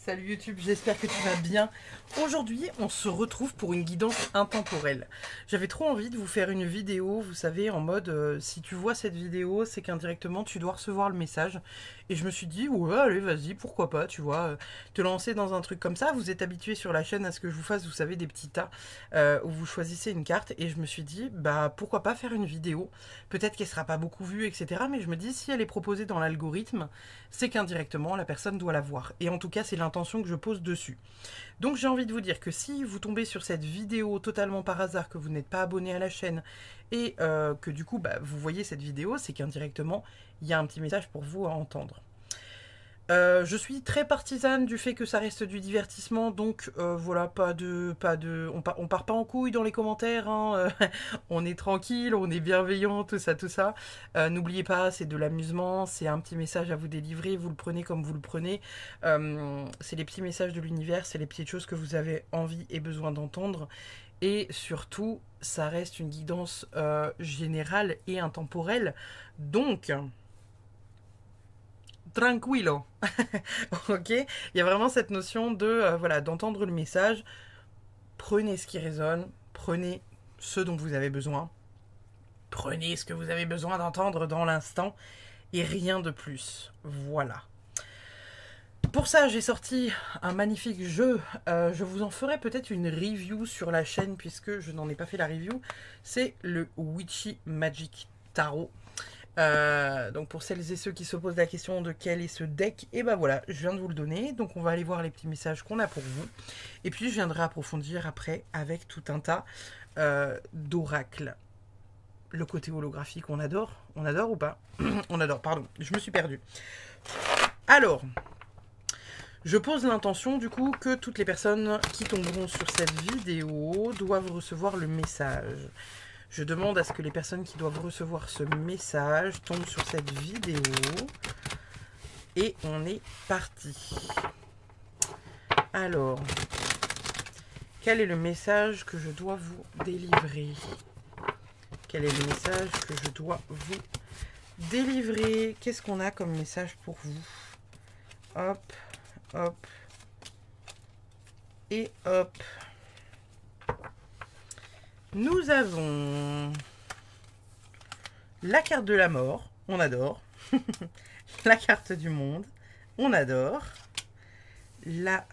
Salut YouTube, j'espère que tu vas bien. Aujourd'hui, on se retrouve pour une guidance intemporelle. J'avais trop envie de vous faire une vidéo, vous savez, en mode si tu vois cette vidéo, c'est qu'indirectement tu dois recevoir le message. Et je me suis dit, ouais, allez, vas-y, pourquoi pas, tu vois, te lancer dans un truc comme ça. Vous êtes habitué sur la chaîne à ce que je vous fasse, vous savez, des petits tas où vous choisissez une carte. Et je me suis dit, bah pourquoi pas faire une vidéo. Peut-être qu'elle sera pas beaucoup vue, etc. Mais je me dis, si elle est proposée dans l'algorithme, c'est qu'indirectement, la personne doit la voir. Et en tout cas, c'est l'intention que je pose dessus. Donc j'ai envie de vous dire que si vous tombez sur cette vidéo totalement par hasard, que vous n'êtes pas abonné à la chaîne et que du coup vous voyez cette vidéo, c'est qu'indirectement il y a un petit message pour vous à entendre. Je suis très partisane du fait que ça reste du divertissement, donc voilà, on part pas en couille dans les commentaires, hein, on est tranquille, on est bienveillant, tout ça, tout ça. N'oubliez pas, c'est de l'amusement, c'est un petit message à vous délivrer, vous le prenez comme vous le prenez. C'est les petits messages de l'univers, c'est les petites choses que vous avez envie et besoin d'entendre. Et surtout, ça reste une guidance générale et intemporelle, donc tranquillo. Ok, il y a vraiment cette notion de voilà, d'entendre le message. Prenez ce qui résonne, prenez ce dont vous avez besoin, prenez ce que vous avez besoin d'entendre dans l'instant et rien de plus. Voilà. Pour ça, j'ai sorti un magnifique jeu. Je vous en ferai peut-être une review sur la chaîne puisque je n'en ai pas fait la review. C'est le Witchy Magic Tarot. Donc pour celles et ceux qui se posent la question de quel est ce deck, et ben voilà, je viens de vous le donner. Donc on va aller voir les petits messages qu'on a pour vous. Et puis je viendrai approfondir après avec tout un tas d'oracles. Le côté holographique, on adore ou pas? On adore, pardon, je me suis perdue. Alors, je pose l'intention du coup que toutes les personnes qui tomberont sur cette vidéo doivent recevoir le message. Je demande à ce que les personnes qui doivent recevoir ce message tombent sur cette vidéo. Et on est parti. Alors, quel est le message que je dois vous délivrer? Quel est le message que je dois vous délivrer? Qu'est-ce qu'on a comme message pour vous? Hop, hop. Et hop. Nous avons la carte de la mort, on adore. La carte du monde, on adore. La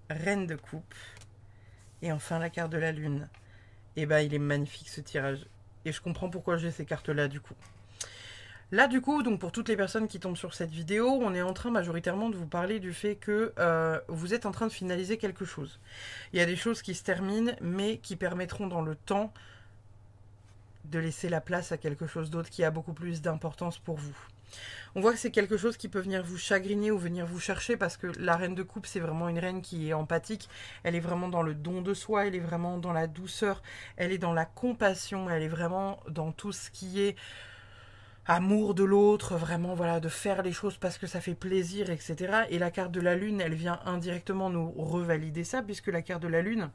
reine de coupe. Et enfin la carte de la lune. Et ben il est magnifique ce tirage. Et je comprends pourquoi j'ai ces cartes-là du coup. Là du coup, donc pour toutes les personnes qui tombent sur cette vidéo, on est en train majoritairement de vous parler du fait que vous êtes en train de finaliser quelque chose. Il y a des choses qui se terminent, mais qui permettront dans le temps de laisser la place à quelque chose d'autre qui a beaucoup plus d'importance pour vous. On voit que c'est quelque chose qui peut venir vous chagriner ou venir vous chercher parce que la reine de coupe, c'est vraiment une reine qui est empathique. Elle est vraiment dans le don de soi, elle est vraiment dans la douceur, elle est dans la compassion, elle est vraiment dans tout ce qui est amour de l'autre, vraiment voilà, de faire les choses parce que ça fait plaisir, etc. Et la carte de la lune, elle vient indirectement nous revalider ça, puisque la carte de la lune,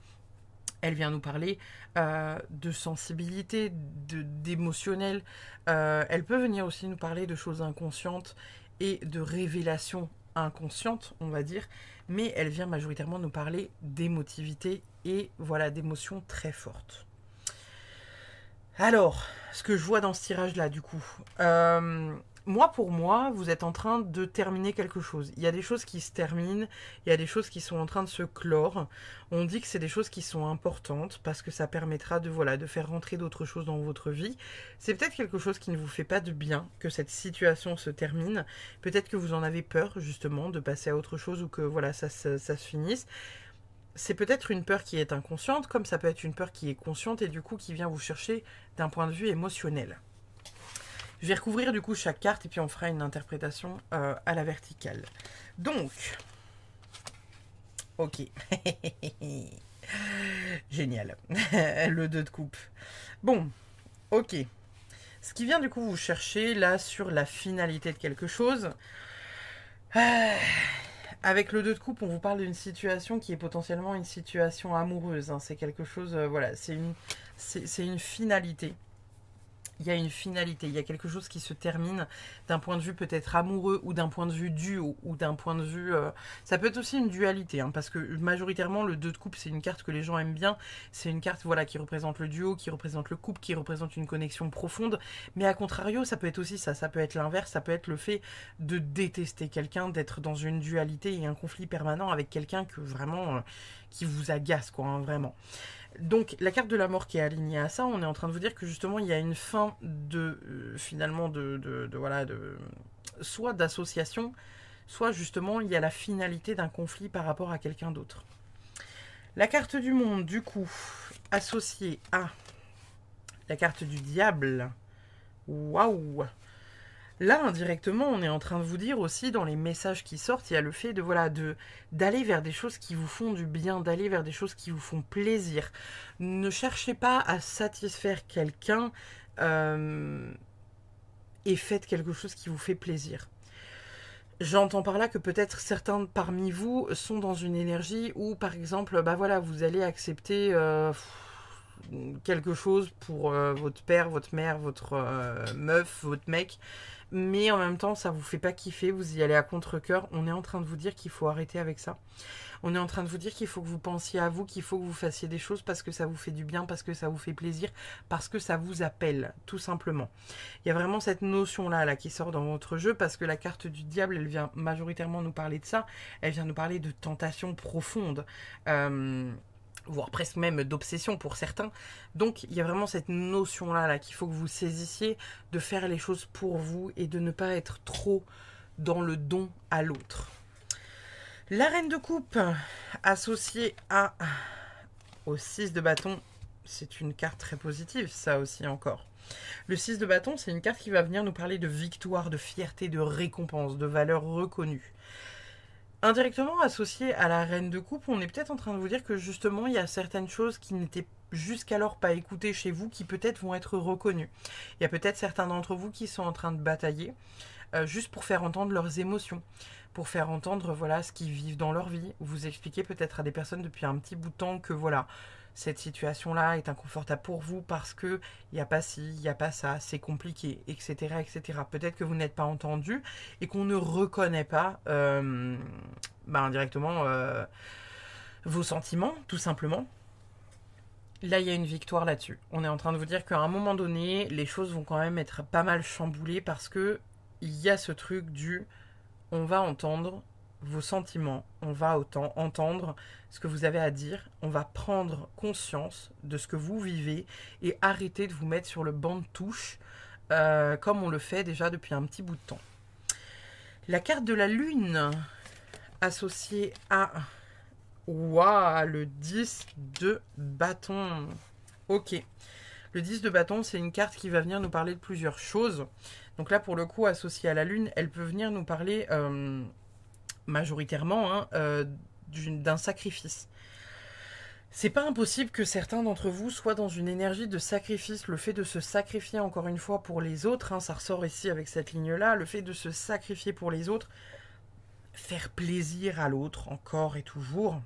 elle vient nous parler de sensibilité, d'émotionnel. Elle peut venir aussi nous parler de choses inconscientes et de révélations inconscientes, on va dire. Mais elle vient majoritairement nous parler d'émotivité et voilà, d'émotions très fortes. Alors, ce que je vois dans ce tirage-là, du coup, pour moi, vous êtes en train de terminer quelque chose. Il y a des choses qui se terminent, il y a des choses qui sont en train de se clore. On dit que c'est des choses qui sont importantes parce que ça permettra de, voilà, de faire rentrer d'autres choses dans votre vie. C'est peut-être quelque chose qui ne vous fait pas de bien que cette situation se termine. Peut-être que vous en avez peur, justement, de passer à autre chose ou que voilà, ça se finisse. C'est peut-être une peur qui est inconsciente, comme ça peut être une peur qui est consciente et du coup qui vient vous chercher d'un point de vue émotionnel. Je vais recouvrir du coup chaque carte et puis on fera une interprétation à la verticale. Donc, ok. Génial. Le 2 de coupe. Bon, ok. Ce qui vient du coup vous chercher là sur la finalité de quelque chose. Avec le 2 de coupe, on vous parle d'une situation qui est potentiellement une situation amoureuse. Hein. C'est quelque chose, voilà, c'est une finalité. il y a une finalité, il y a quelque chose qui se termine d'un point de vue peut-être amoureux ou d'un point de vue duo ou d'un point de vue... ça peut être aussi une dualité, hein, parce que majoritairement le 2 de coupe c'est une carte que les gens aiment bien, c'est une carte voilà, qui représente le duo, qui représente le couple, qui représente une connexion profonde, mais à contrario ça peut être aussi ça peut être l'inverse, ça peut être le fait de détester quelqu'un, d'être dans une dualité et un conflit permanent avec quelqu'un que vraiment qui vous agace quoi, hein, vraiment. Donc la carte de la mort qui est alignée à ça, on est en train de vous dire que justement il y a une fin de finalement voilà de soit d'association, soit justement il y a la finalité d'un conflit par rapport à quelqu'un d'autre. La carte du monde du coup associée à la carte du diable. Waouh. Là, indirectement, on est en train de vous dire aussi, dans les messages qui sortent, il y a le fait de voilà d'aller vers des choses qui vous font du bien, d'aller vers des choses qui vous font plaisir. Ne cherchez pas à satisfaire quelqu'un et faites quelque chose qui vous fait plaisir. J'entends par là que peut-être certains parmi vous sont dans une énergie où, par exemple, bah voilà, vous allez accepter quelque chose pour votre père, votre mère, votre meuf, votre mec, mais en même temps ça vous fait pas kiffer, vous y allez à contre-cœur. On est en train de vous dire qu'il faut arrêter avec ça. On est en train de vous dire qu'il faut que vous pensiez à vous, qu'il faut que vous fassiez des choses parce que ça vous fait du bien, parce que ça vous fait plaisir, parce que ça vous appelle, tout simplement. Il y a vraiment cette notion-là qui sort dans votre jeu, parce que la carte du diable, elle vient majoritairement nous parler de ça, elle vient nous parler de tentation profonde. Voire presque même d'obsession pour certains. Donc il y a vraiment cette notion-là qu'il faut que vous saisissiez, de faire les choses pour vous et de ne pas être trop dans le don à l'autre. La reine de coupe, associée au 6 de bâton, c'est une carte très positive, ça aussi encore. Le 6 de bâton, c'est une carte qui va venir nous parler de victoire, de fierté, de récompense, de valeur reconnue. Indirectement associé à la reine de coupe, on est peut-être en train de vous dire que justement il y a certaines choses qui n'étaient jusqu'alors pas écoutées chez vous qui peut-être vont être reconnues. Il y a peut-être certains d'entre vous qui sont en train de batailler juste pour faire entendre leurs émotions, pour faire entendre voilà ce qu'ils vivent dans leur vie. Vous expliquez peut-être à des personnes depuis un petit bout de temps que voilà, cette situation-là est inconfortable pour vous parce que il n'y a pas ci, il n'y a pas ça, c'est compliqué, etc., etc. Peut-être que vous n'êtes pas entendu et qu'on ne reconnaît pas indirectement vos sentiments, tout simplement. Là, il y a une victoire là-dessus. On est en train de vous dire qu'à un moment donné, les choses vont quand même être pas mal chamboulées parce que il y a ce truc du on va entendre vos sentiments, on va entendre ce que vous avez à dire, on va prendre conscience de ce que vous vivez et arrêter de vous mettre sur le banc de touche comme on le fait déjà depuis un petit bout de temps. La carte de la lune associée à le 10 de bâton. Ok. Le 10 de bâton, c'est une carte qui va venir nous parler de plusieurs choses. Donc là, pour le coup, associée à la lune, elle peut venir nous parler majoritairement d'un sacrifice. C'est pas impossible que certains d'entre vous soient dans une énergie de sacrifice, le fait de se sacrifier encore une fois pour les autres, ça ressort ici avec cette ligne-là, le fait de se sacrifier pour les autres, faire plaisir à l'autre encore et toujours,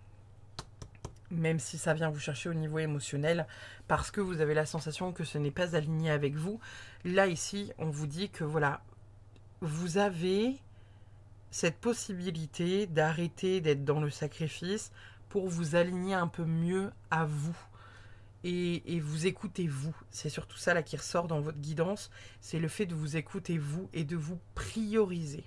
même si ça vient vous chercher au niveau émotionnel, parce que vous avez la sensation que ce n'est pas aligné avec vous. Là, ici, on vous dit que voilà, vous avez cette possibilité d'arrêter d'être dans le sacrifice pour vous aligner un peu mieux à vous. Et vous écoutez vous. C'est surtout ça là qui ressort dans votre guidance, c'est le fait de vous écouter vous et de vous prioriser.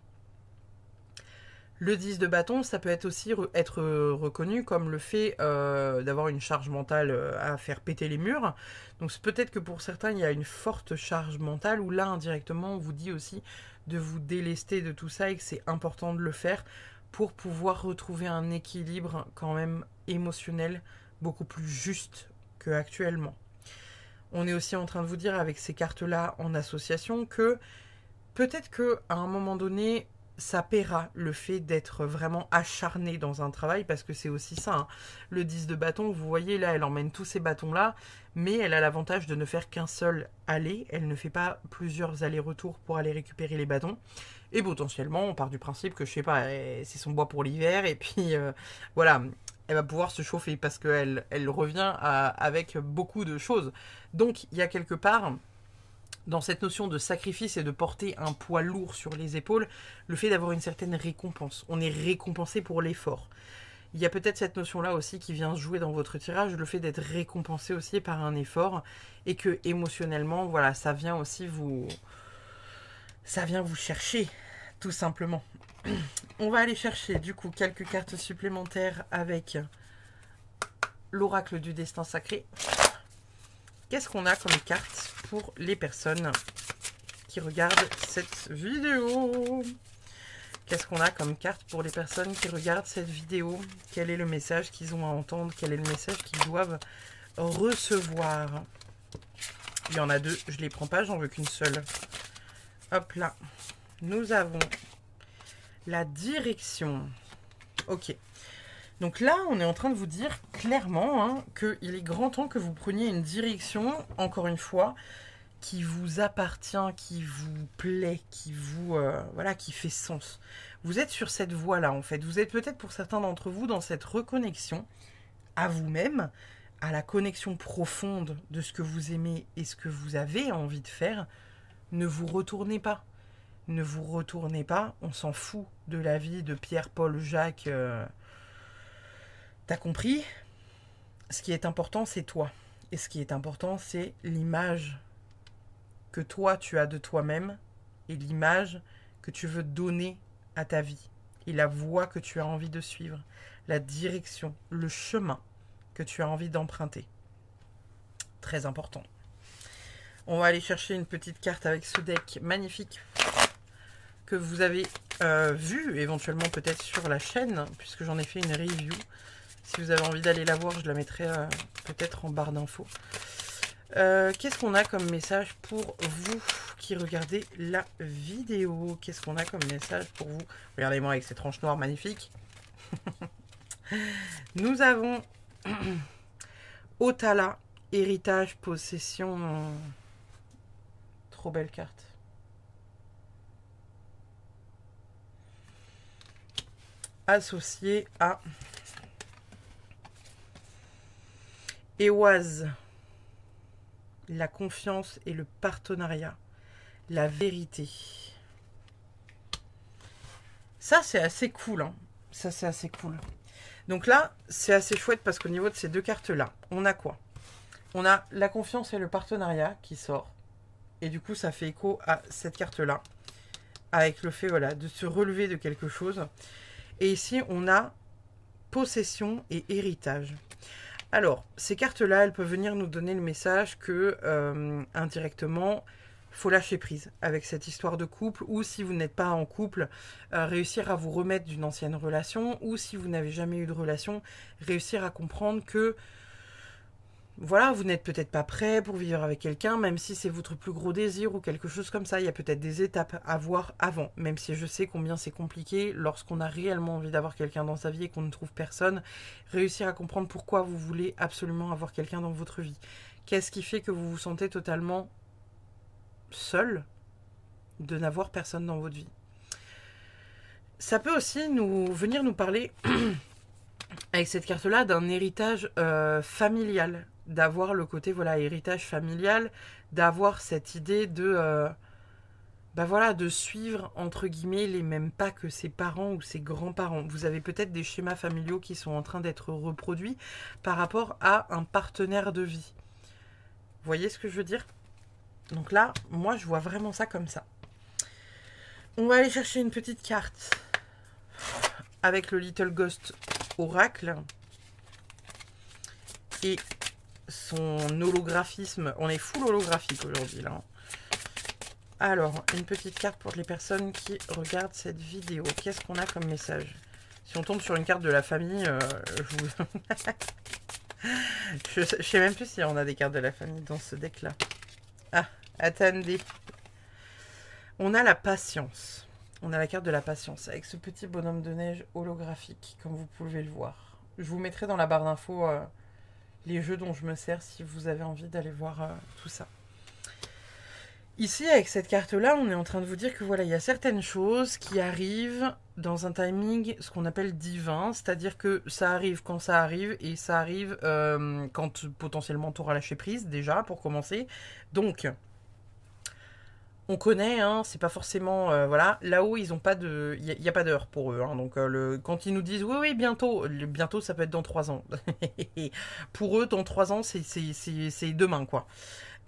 Le 10 de bâton, ça peut être aussi être reconnu comme le fait d'avoir une charge mentale à faire péter les murs. Donc peut-être que pour certains, il y a une forte charge mentale où là, indirectement, on vous dit aussi de vous délester de tout ça et que c'est important de le faire pour pouvoir retrouver un équilibre quand même émotionnel beaucoup plus juste qu'actuellement. On est aussi en train de vous dire avec ces cartes-là en association que peut-être qu'à un moment donné, ça paiera le fait d'être vraiment acharné dans un travail, parce que c'est aussi ça. Le 10 de bâton, vous voyez là, elle emmène tous ces bâtons-là, mais elle a l'avantage de ne faire qu'un seul aller. Elle ne fait pas plusieurs allers-retours pour aller récupérer les bâtons. Et potentiellement, on part du principe que, je sais pas, c'est son bois pour l'hiver, et puis voilà, elle va pouvoir se chauffer, parce qu'elle revient avec beaucoup de choses. Donc, il y a quelque part dans cette notion de sacrifice et de porter un poids lourd sur les épaules, le fait d'avoir une certaine récompense. On est récompensé pour l'effort. Il y a peut-être cette notion-là aussi qui vient se jouer dans votre tirage, le fait d'être récompensé aussi par un effort, et que émotionnellement, voilà, ça vient aussi vous chercher, tout simplement. On va aller chercher du coup quelques cartes supplémentaires avec l'oracle du destin sacré. Qu'est-ce qu'on a comme carte pour les personnes qui regardent cette vidéo? Qu'est-ce qu'on a comme carte pour les personnes qui regardent cette vidéo? Quel est le message qu'ils ont à entendre? Quel est le message qu'ils doivent recevoir? Il y en a deux, je ne les prends pas, j'en veux qu'une seule. Hop là. Nous avons la direction. Ok. Donc là, on est en train de vous dire clairement qu'il est grand temps que vous preniez une direction, encore une fois, qui vous appartient, qui vous plaît, qui vous voilà, qui fait sens. Vous êtes sur cette voie-là, en fait. Vous êtes peut-être pour certains d'entre vous dans cette reconnexion à vous-même, à la connexion profonde de ce que vous aimez et ce que vous avez envie de faire. Ne vous retournez pas. Ne vous retournez pas. On s'en fout de la vie de Pierre, Paul, Jacques. T'as compris? Ce qui est important, c'est toi. Et ce qui est important, c'est l'image que toi, tu as de toi-même et l'image que tu veux donner à ta vie. Et la voie que tu as envie de suivre. La direction, le chemin que tu as envie d'emprunter. Très important. On va aller chercher une petite carte avec ce deck magnifique que vous avez vu éventuellement peut-être sur la chaîne, puisque j'en ai fait une review. Si vous avez envie d'aller la voir, je la mettrai peut-être en barre d'infos. Qu'est-ce qu'on a comme message pour vous qui regardez la vidéo? Qu'est-ce qu'on a comme message pour vous? Regardez-moi avec ces tranches noires magnifiques. Nous avons Otala, héritage, possession. Trop belle carte. Associé à Éoise, la confiance et le partenariat, la vérité. Ça, c'est assez cool. Hein. Ça, c'est assez cool. Donc là, c'est assez chouette parce qu'au niveau de ces deux cartes-là, on a quoi? On a la confiance et le partenariat qui sort. Et du coup, ça fait écho à cette carte-là. Avec le fait, voilà, de se relever de quelque chose. Et ici, on a possession et héritage. Alors, ces cartes-là, elles peuvent venir nous donner le message que, indirectement, il faut lâcher prise avec cette histoire de couple, ou si vous n'êtes pas en couple, réussir à vous remettre d'une ancienne relation, ou si vous n'avez jamais eu de relation, réussir à comprendre que, voilà, vous n'êtes peut-être pas prêt pour vivre avec quelqu'un, même si c'est votre plus gros désir ou quelque chose comme ça. Il y a peut-être des étapes à voir avant, même si je sais combien c'est compliqué lorsqu'on a réellement envie d'avoir quelqu'un dans sa vie et qu'on ne trouve personne. Réussir à comprendre pourquoi vous voulez absolument avoir quelqu'un dans votre vie. Qu'est-ce qui fait que vous vous sentez totalement seul de n'avoir personne dans votre vie? Ça peut aussi venir nous parler, avec cette carte-là, d'un héritage familial. D'avoir le côté, voilà, héritage familial, d'avoir cette idée de, voilà, de suivre, entre guillemets, les mêmes pas que ses parents ou ses grands-parents. Vous avez peut-être des schémas familiaux qui sont en train d'être reproduits par rapport à un partenaire de vie. Vous voyez ce que je veux dire? Donc là, moi, je vois vraiment ça comme ça. On va aller chercher une petite carte avec le Little Ghost Oracle et son holographisme. On est full holographique aujourd'hui là. Alors, une petite carte pour les personnes qui regardent cette vidéo. Qu'est-ce qu'on a comme message? Si on tombe sur une carte de la famille, je sais même plus si on a des cartes de la famille dans ce deck là. Ah, attendez. On a la patience. On a la carte de la patience avec ce petit bonhomme de neige holographique, comme vous pouvez le voir. Je vous mettrai dans la barre d'infos les jeux dont je me sers si vous avez envie d'aller voir tout ça. Ici, avec cette carte-là, on est en train de vous dire que voilà, il y a certaines choses qui arrivent dans un timing, ce qu'on appelle divin, c'est-à-dire que ça arrive quand ça arrive, et ça arrive quand potentiellement tu auras lâché prise, déjà, pour commencer. Donc, On connaît, hein, c'est pas forcément... voilà, là-haut, ils ont pas de... Il n'y a pas d'heure pour eux. Hein, donc, quand ils nous disent, oui, oui, bientôt, bientôt, ça peut être dans 3 ans. Pour eux, dans 3 ans, c'est demain, quoi.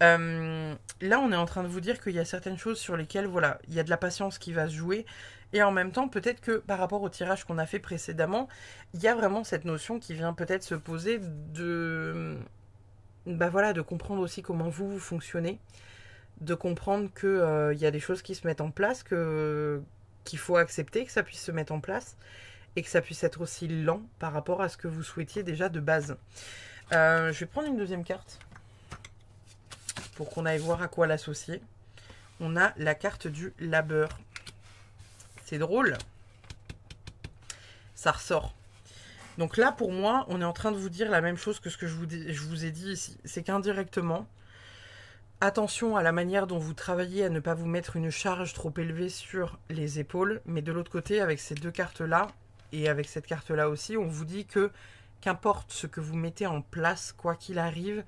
Là, on est en train de vous dire qu'il y a certaines choses sur lesquelles, voilà, il y a de la patience qui va se jouer. Et en même temps, peut-être que par rapport au tirage qu'on a fait précédemment, il y a vraiment cette notion qui vient peut-être se poser de... Bah voilà, de comprendre aussi comment vous fonctionnez, de comprendre que y a des choses qui se mettent en place, qu'il faut accepter que ça puisse se mettre en place et que ça puisse être aussi lent par rapport à ce que vous souhaitiez déjà de base. Je vais prendre une deuxième carte pour qu'on aille voir à quoi l'associer. On a la carte du labeur. C'est drôle. Ça ressort. Donc là, pour moi, on est en train de vous dire la même chose que ce que je vous ai dit ici. C'est qu'indirectement, attention à la manière dont vous travaillez, à ne pas vous mettre une charge trop élevée sur les épaules. Mais de l'autre côté, avec ces deux cartes-là, et avec cette carte-là aussi, on vous dit que qu'importe ce que vous mettez en place, quoi qu'il arrive,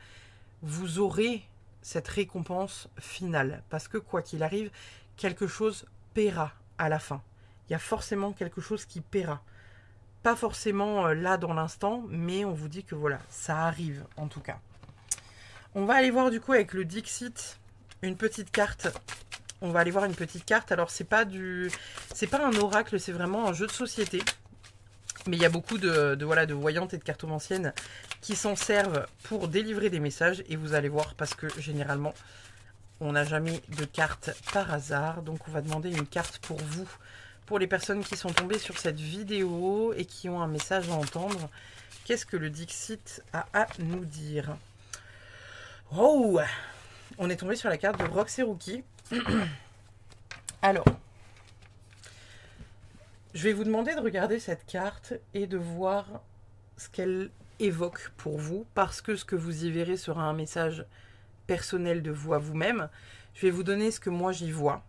vous aurez cette récompense finale. Parce que quoi qu'il arrive, quelque chose paiera à la fin. Il y a forcément quelque chose qui paiera. Pas forcément là dans l'instant, mais on vous dit que voilà, ça arrive en tout cas. On va aller voir du coup avec le Dixit une petite carte. On va aller voir une petite carte. Alors c'est pas un oracle, c'est vraiment un jeu de société. Mais il y a beaucoup de voyantes et de cartomanciennes qui s'en servent pour délivrer des messages. Et vous allez voir parce que généralement, on n'a jamais de carte par hasard. Donc on va demander une carte pour vous. Pour les personnes qui sont tombées sur cette vidéo et qui ont un message à entendre. Qu'est-ce que le Dixit a à nous dire? Oh, on est tombé sur la carte de Roxy Rookie. Alors, je vais vous demander de regarder cette carte et de voir ce qu'elle évoque pour vous, parce que ce que vous y verrez sera un message personnel de vous à vous-même. Je vais vous donner ce que moi j'y vois.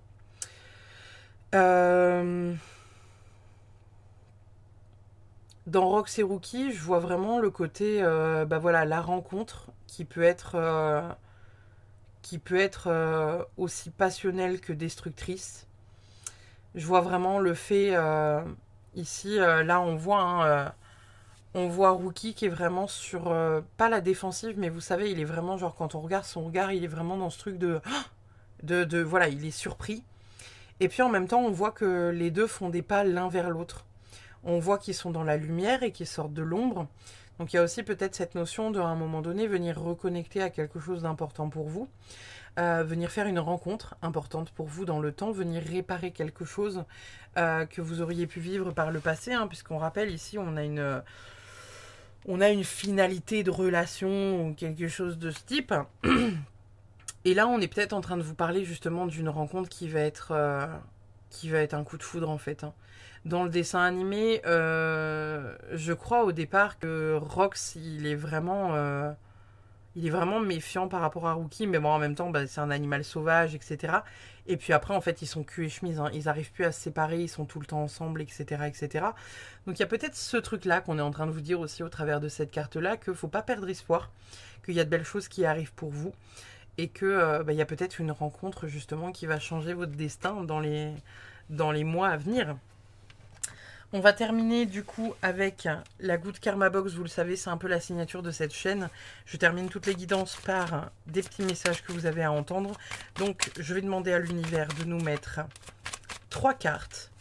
Dans Roxy Rookie, je vois vraiment le côté, voilà, la rencontre qui peut être aussi passionnelle que destructrice. Je vois vraiment le fait, ici, là on voit Rookie qui est vraiment sur, pas la défensive, mais vous savez, il est vraiment genre, quand on regarde son regard, il est vraiment dans ce truc voilà, il est surpris. Et puis en même temps, on voit que les deux font des pas l'un vers l'autre. On voit qu'ils sont dans la lumière et qu'ils sortent de l'ombre. Donc il y a aussi peut-être cette notion de, à un moment donné, venir reconnecter à quelque chose d'important pour vous. Venir faire une rencontre importante pour vous dans le temps, venir réparer quelque chose que vous auriez pu vivre par le passé, hein, puisqu'on rappelle ici, on a une finalité de relation ou quelque chose de ce type. Et là, on est peut-être en train de vous parler justement d'une rencontre qui va être un coup de foudre en fait. Hein. Dans le dessin animé, je crois au départ que Rox, il est vraiment méfiant par rapport à Rookie, mais bon, en même temps, c'est un animal sauvage, etc. Et puis après, en fait, ils sont cul et chemise, hein. Ils n'arrivent plus à se séparer, ils sont tout le temps ensemble, etc., etc. Donc il y a peut-être ce truc-là qu'on est en train de vous dire aussi au travers de cette carte-là, qu'il ne faut pas perdre espoir, qu'il y a de belles choses qui arrivent pour vous, et que y a peut-être une rencontre justement qui va changer votre destin dans les mois à venir. On va terminer du coup avec la Good Karma Box. Vous le savez, c'est un peu la signature de cette chaîne. Je termine toutes les guidances par des petits messages que vous avez à entendre. Donc je vais demander à l'univers de nous mettre 3 cartes.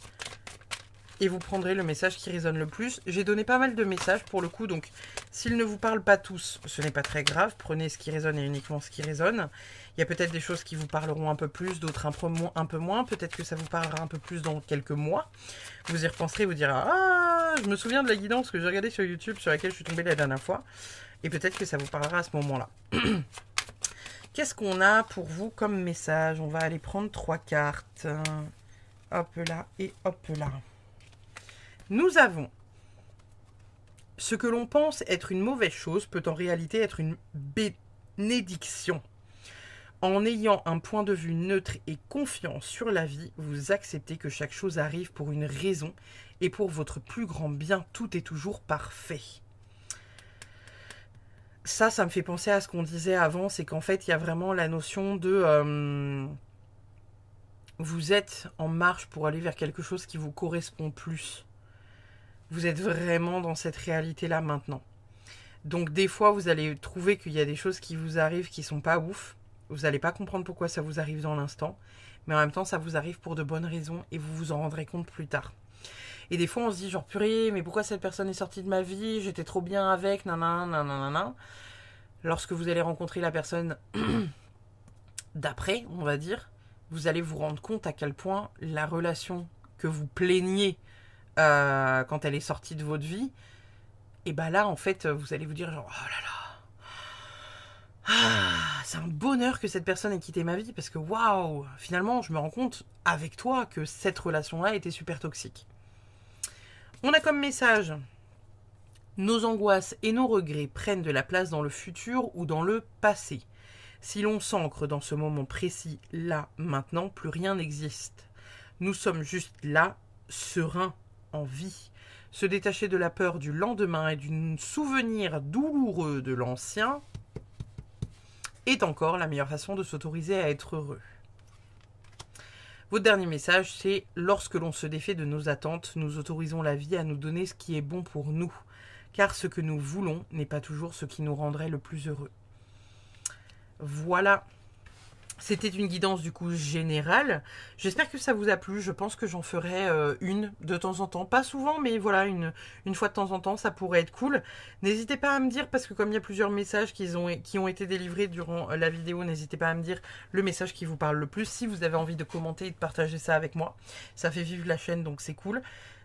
Et vous prendrez le message qui résonne le plus. J'ai donné pas mal de messages pour le coup, donc s'ils ne vous parlent pas tous, ce n'est pas très grave. Prenez ce qui résonne et uniquement ce qui résonne. Il y a peut-être des choses qui vous parleront un peu plus, d'autres un peu moins. Peut-être que ça vous parlera un peu plus dans quelques mois. Vous y repenserez, vous direz « Ah, je me souviens de la guidance que j'ai regardée sur YouTube, sur laquelle je suis tombée la dernière fois. » Et peut-être que ça vous parlera à ce moment-là. Qu'est-ce qu'on a pour vous comme message? On va aller prendre 3 cartes. Hop là et hop là. Nous avons ce que l'on pense être une mauvaise chose peut en réalité être une bénédiction. En ayant un point de vue neutre et confiant sur la vie, vous acceptez que chaque chose arrive pour une raison et pour votre plus grand bien, tout est toujours parfait. Ça me fait penser à ce qu'on disait avant, c'est qu'en fait, il y a vraiment la notion de... vous êtes en marche pour aller vers quelque chose qui vous correspond plus. Vous êtes vraiment dans cette réalité-là maintenant. Donc des fois, vous allez trouver qu'il y a des choses qui vous arrivent qui sont pas ouf. Vous n'allez pas comprendre pourquoi ça vous arrive dans l'instant. Mais en même temps, ça vous arrive pour de bonnes raisons et vous vous en rendrez compte plus tard. Et des fois, on se dit genre, purée, mais pourquoi cette personne est sortie de ma vie? J'étais trop bien avec, nanana, nanana. Lorsque vous allez rencontrer la personne d'après, on va dire, vous allez vous rendre compte à quel point la relation que vous plaigniez quand elle est sortie de votre vie, et ben là, en fait, vous allez vous dire genre, oh là là, c'est un bonheur que cette personne ait quitté ma vie parce que waouh, finalement, je me rends compte avec toi que cette relation-là était super toxique. On a comme message: nos angoisses et nos regrets prennent de la place dans le futur ou dans le passé. Si l'on s'ancre dans ce moment précis, là, maintenant, plus rien n'existe. Nous sommes juste là, sereins, en vie. Se détacher de la peur du lendemain et du souvenir douloureux de l'ancien est encore la meilleure façon de s'autoriser à être heureux. Votre dernier message, c'est: lorsque l'on se défait de nos attentes, nous autorisons la vie à nous donner ce qui est bon pour nous. Car ce que nous voulons n'est pas toujours ce qui nous rendrait le plus heureux. Voilà. C'était une guidance du coup générale. J'espère que ça vous a plu. Je pense que j'en ferai une de temps en temps. Pas souvent, mais voilà, une fois de temps en temps, ça pourrait être cool. N'hésitez pas à me dire, parce que comme il y a plusieurs messages qui ont été délivrés durant la vidéo, n'hésitez pas à me dire le message qui vous parle le plus. Si vous avez envie de commenter et de partager ça avec moi, ça fait vivre la chaîne, donc c'est cool.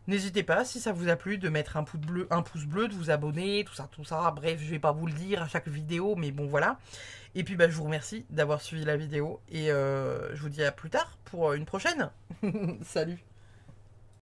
N'hésitez pas, si ça vous a plu, de mettre un pouce bleu, de vous abonner, tout ça. Bref, je vais pas vous le dire à chaque vidéo, mais bon, voilà. Et puis, je vous remercie d'avoir suivi la vidéo. Et je vous dis à plus tard pour une prochaine. Salut!